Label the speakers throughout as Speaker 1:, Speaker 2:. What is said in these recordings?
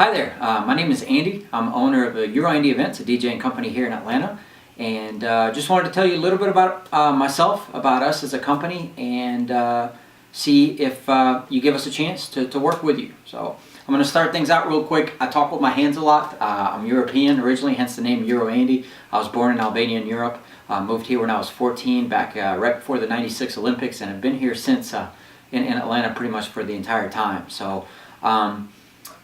Speaker 1: Hi there, my name is Andy. I'm owner of EuroAndy events, a DJing company here in Atlanta, and just wanted to tell you a little bit about myself, about us as a company, and see if you give us a chance to work with you. So I'm going to start things out real quick. I talk with my hands a lot. I'm European originally, hence the name EuroAndy. I was born in Albania in Europe, moved here when I was 14, back right before the '96 Olympics, and have been here since in Atlanta pretty much for the entire time. So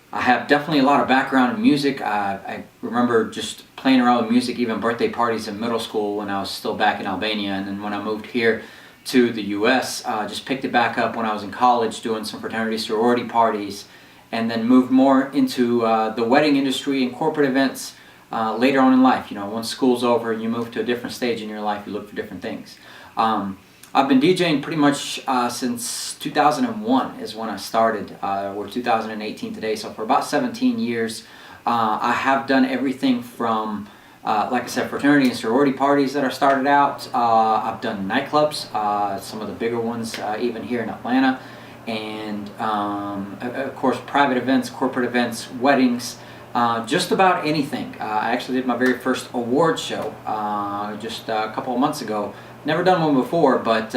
Speaker 1: I have definitely a lot of background in music. I remember just playing around with music, even birthday parties in middle school when I was still back in Albania, and then when I moved here to the US, just picked it back up when I was in college doing some fraternity sorority parties, and then moved more into the wedding industry and corporate events later on in life. You know, once school's over and you move to a different stage in your life, you look for different things. I've been DJing pretty much since 2001 is when I started. We're 2018 today, so for about 17 years I have done everything from, like I said, fraternity and sorority parties that are started out. I've done nightclubs, some of the bigger ones even here in Atlanta, and of course private events, corporate events, weddings, just about anything. I actually did my very first award show just a couple of months ago. Never done one before, but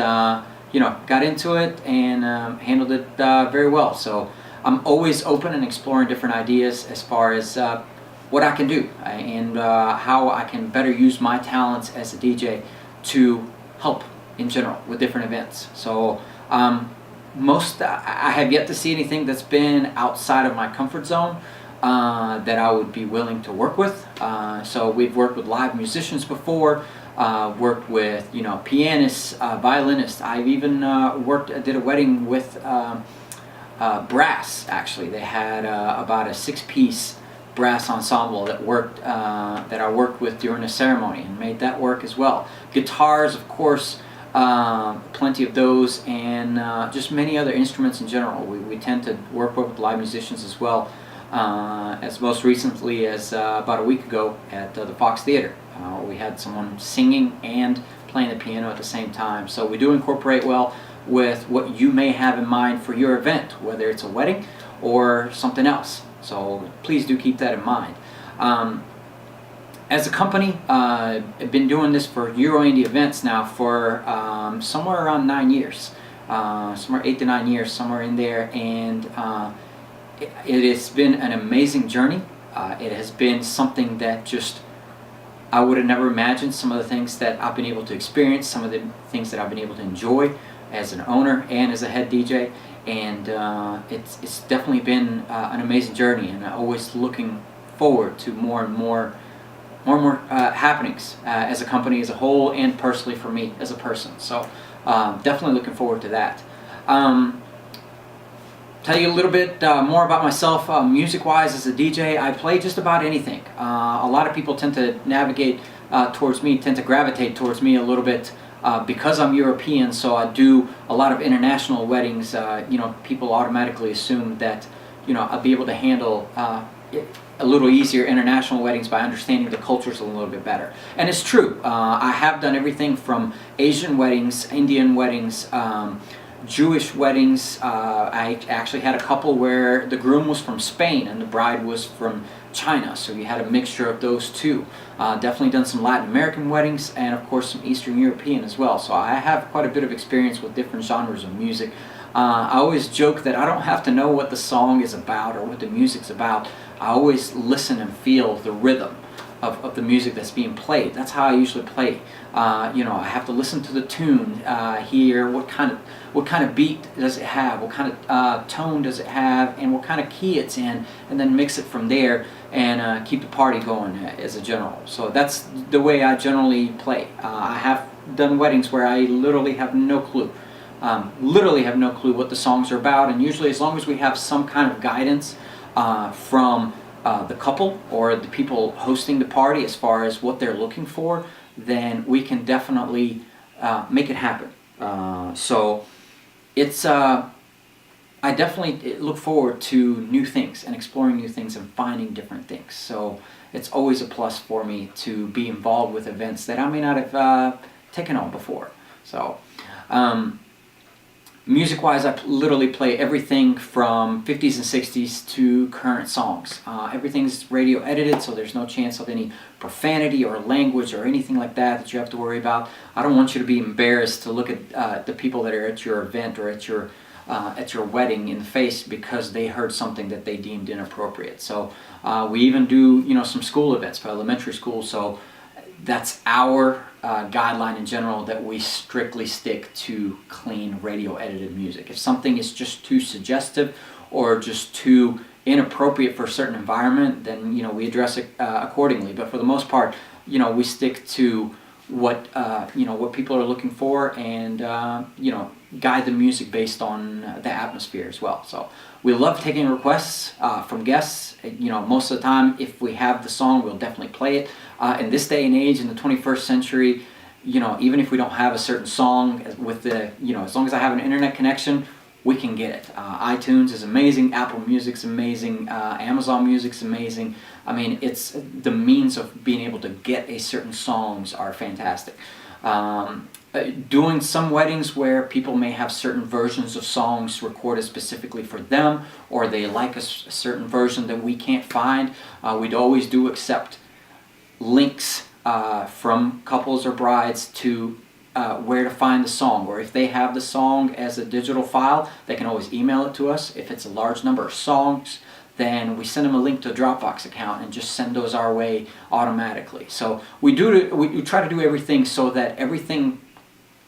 Speaker 1: you know, got into it and handled it very well. So I'm always open and exploring different ideas as far as what I can do and how I can better use my talents as a DJ to help in general with different events. So I have yet to see anything that's been outside of my comfort zone that I would be willing to work with. So we've worked with live musicians before. Worked with, you know, pianists, violinists. I've even did a wedding with brass. Actually, they had about a 6-piece brass ensemble that I worked with during the ceremony and made that work as well. Guitars, of course, plenty of those, and just many other instruments in general. We tend to work with live musicians as well. As most recently as about a week ago at the Fox Theater. We had someone singing and playing the piano at the same time. So we do incorporate well with what you may have in mind for your event, whether it's a wedding or something else. So please do keep that in mind. As a company, I've been doing this for EuroAndy events now for somewhere around 9 years. Somewhere 8 to 9 years, somewhere in there, and it has been an amazing journey. It has been something that just I would have never imagined. Some of the things that I've been able to experience, some of the things that I've been able to enjoy as an owner and as a head DJ, and it's definitely been an amazing journey, and I'm always looking forward to more and more happenings as a company as a whole, and personally for me as a person. So definitely looking forward to that. Tell you a little bit more about myself. Music-wise, as a DJ, I play just about anything. A lot of people tend to gravitate towards me a little bit because I'm European, so I do a lot of international weddings. You know, people automatically assume that, you know, I'll be able to handle a little easier international weddings by understanding the cultures a little bit better. And it's true. I have done everything from Asian weddings, Indian weddings, Jewish weddings. I actually had a couple where the groom was from Spain and the bride was from China, so you had a mixture of those two. Definitely done some Latin American weddings, and of course some Eastern European as well. So I have quite a bit of experience with different genres of music. I always joke that I don't have to know what the song is about or what the music's about. I always listen and feel the rhythm of the music that's being played. That's how I usually play. You know, I have to listen to the tune, hear what kind of beat does it have, what kind of tone does it have, and what kind of key it's in, and then mix it from there and keep the party going as a general. So that's the way I generally play. I have done weddings where I literally have no clue. What the songs are about, and usually as long as we have some kind of guidance from the couple or the people hosting the party as far as what they're looking for, then we can definitely make it happen. So it's I definitely look forward to new things and exploring new things and finding different things. So it's always a plus for me to be involved with events that I may not have taken on before. So Music-wise, I literally play everything from 50s and 60s to current songs. Everything's radio edited, so there's no chance of any profanity or language or anything like that you have to worry about. I don't want you to be embarrassed to look at the people that are at your event or at your wedding in the face because they heard something that they deemed inappropriate. So we even do some school events for elementary school. So that's our guideline in general, that we strictly stick to clean radio edited music. If something is just too suggestive or just too inappropriate for a certain environment, then we address it accordingly. But for the most part, we stick to what what people are looking for, and guide the music based on the atmosphere as well. So we love taking requests from guests. Most of the time, if we have the song, we'll definitely play it. In this day and age, in the 21st century, even if we don't have a certain song, with the as long as I have an internet connection, we can get it. iTunes is amazing, Apple Music's amazing, Amazon Music's amazing. I mean, it's the means of being able to get a certain songs are fantastic. Doing some weddings where people may have certain versions of songs recorded specifically for them, or they like a certain version that we can't find, we'd always do accept links from couples or brides to where to find the song, or if they have the song as a digital file, they can always email it to us. If it's a large number of songs, then we send them a link to a Dropbox account and just send those our way automatically. So we try to do everything so that everything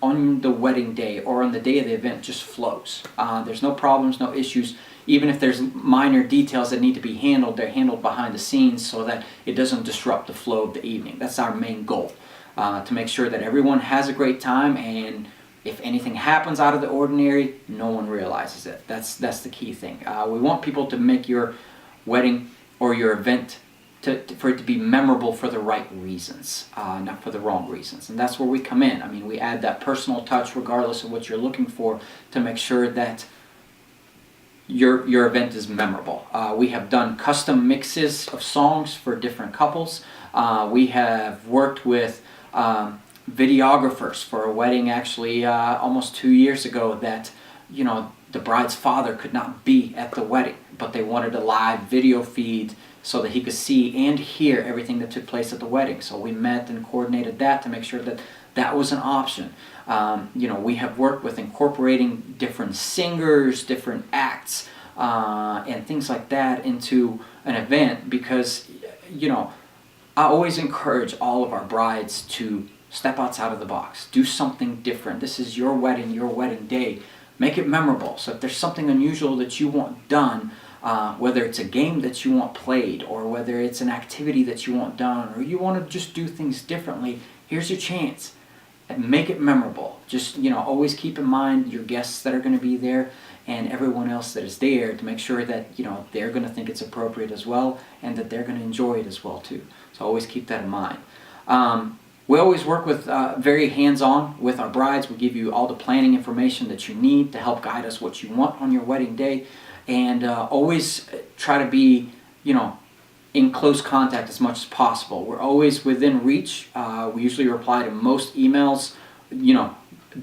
Speaker 1: on the wedding day or on the day of the event just flows. There's no problems, no issues. Even if there's minor details that need to be handled, they're handled behind the scenes so that it doesn't disrupt the flow of the evening. That's our main goal, to make sure that everyone has a great time, and if anything happens out of the ordinary, no one realizes it. That's the key thing. We want people to make your wedding or your event for it to be memorable for the right reasons, not for the wrong reasons. And that's where we come in. I mean, we add that personal touch regardless of what you're looking for to make sure that your event is memorable. We have done custom mixes of songs for different couples. We have worked with videographers for a wedding actually almost 2 years ago that the bride's father could not be at the wedding, but they wanted a live video feed so that he could see and hear everything that took place at the wedding. So we met and coordinated that to make sure that that was an option. We have worked with incorporating different singers, different acts, and things like that into an event, because I always encourage all of our brides to step outside of the box, do something different. This is your wedding day. Make it memorable. So if there's something unusual that you want done, whether it's a game that you want played, or whether it's an activity that you want done, or you want to just do things differently, here's your chance. And make it memorable. Just always keep in mind your guests that are going to be there and everyone else that is there, to make sure that they're going to think it's appropriate as well, and that they're going to enjoy it as well too. So always keep that in mind. We always work with very hands-on with our brides. We give you all the planning information that you need to help guide us what you want on your wedding day, and always try to be in close contact as much as possible. We're always within reach. We usually reply to most emails,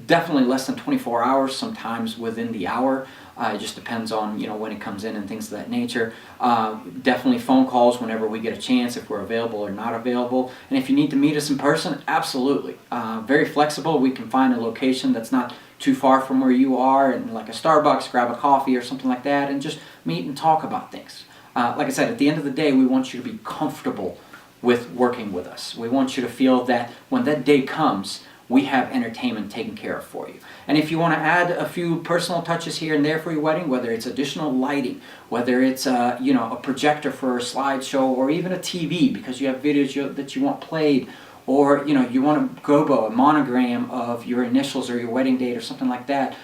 Speaker 1: definitely less than 24 hours, sometimes within the hour. It just depends on when it comes in and things of that nature. Definitely phone calls whenever we get a chance, if we're available or not available. And if you need to meet us in person, absolutely. Very flexible. We can find a location that's not too far from where you are, and like a Starbucks, grab a coffee or something like that, and just meet and talk about things. Like I said, at the end of the day, we want you to be comfortable with working with us. We want you to feel that when that day comes, we have entertainment taken care of for you. And if you want to add a few personal touches here and there for your wedding, whether it's additional lighting, whether it's a projector for a slideshow, or even a TV because you have videos that you want played, or you want a gobo, a monogram of your initials or your wedding date or something like that,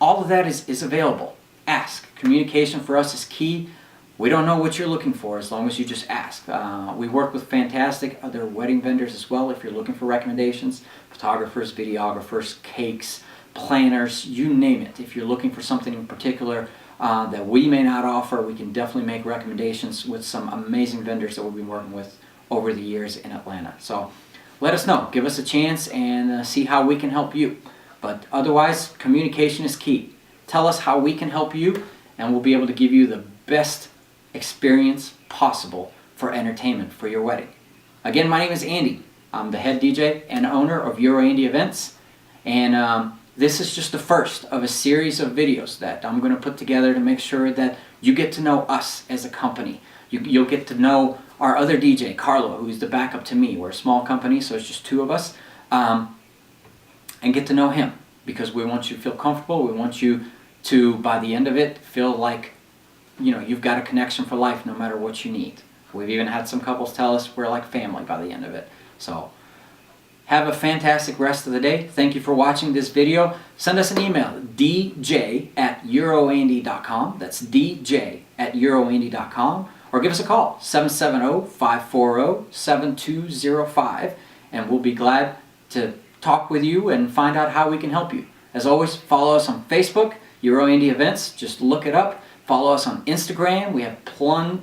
Speaker 1: all of that is available. Ask. Communication for us is key. We don't know what you're looking for as long as you just ask. We work with fantastic other wedding vendors as well if you're looking for recommendations. Photographers, videographers, cakes, planners, you name it. If you're looking for something in particular that we may not offer, we can definitely make recommendations with some amazing vendors that we've been working with over the years in Atlanta. So let us know. Give us a chance and see how we can help you. But otherwise, communication is key. tell us how we can help you, and we'll be able to give you the best experience possible for entertainment for your wedding. Again, my name is Andy. I'm the head DJ and owner of EuroAndy Events, and this is just the first of a series of videos that I'm going to put together to make sure that you get to know us as a company. You'll get to know our other DJ, Carlo, who's the backup to me. We're a small company, so it's just two of us, and get to know him, because we want you to feel comfortable. We want you to, by the end of it, feel like you've got a connection for life no matter what you need. We've even had some couples tell us we're like family by the end of it. So have a fantastic rest of the day. Thank you for watching this video. Send us an email, dj@euroandy.com. That's dj@euroandy.com. Or give us a call, 770-540-7205. And we'll be glad to talk with you and find out how we can help you. As always, follow us on Facebook, EuroAndy Events. Just look it up. Follow us on Instagram. We have plenty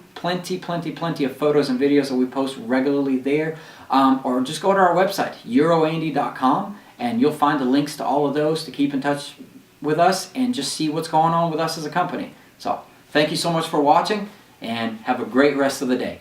Speaker 1: of photos and videos that we post regularly there. Or just go to our website, EuroAndy.com, and you'll find the links to all of those to keep in touch with us and just see what's going on with us as a company. So, thank you so much for watching, and have a great rest of the day.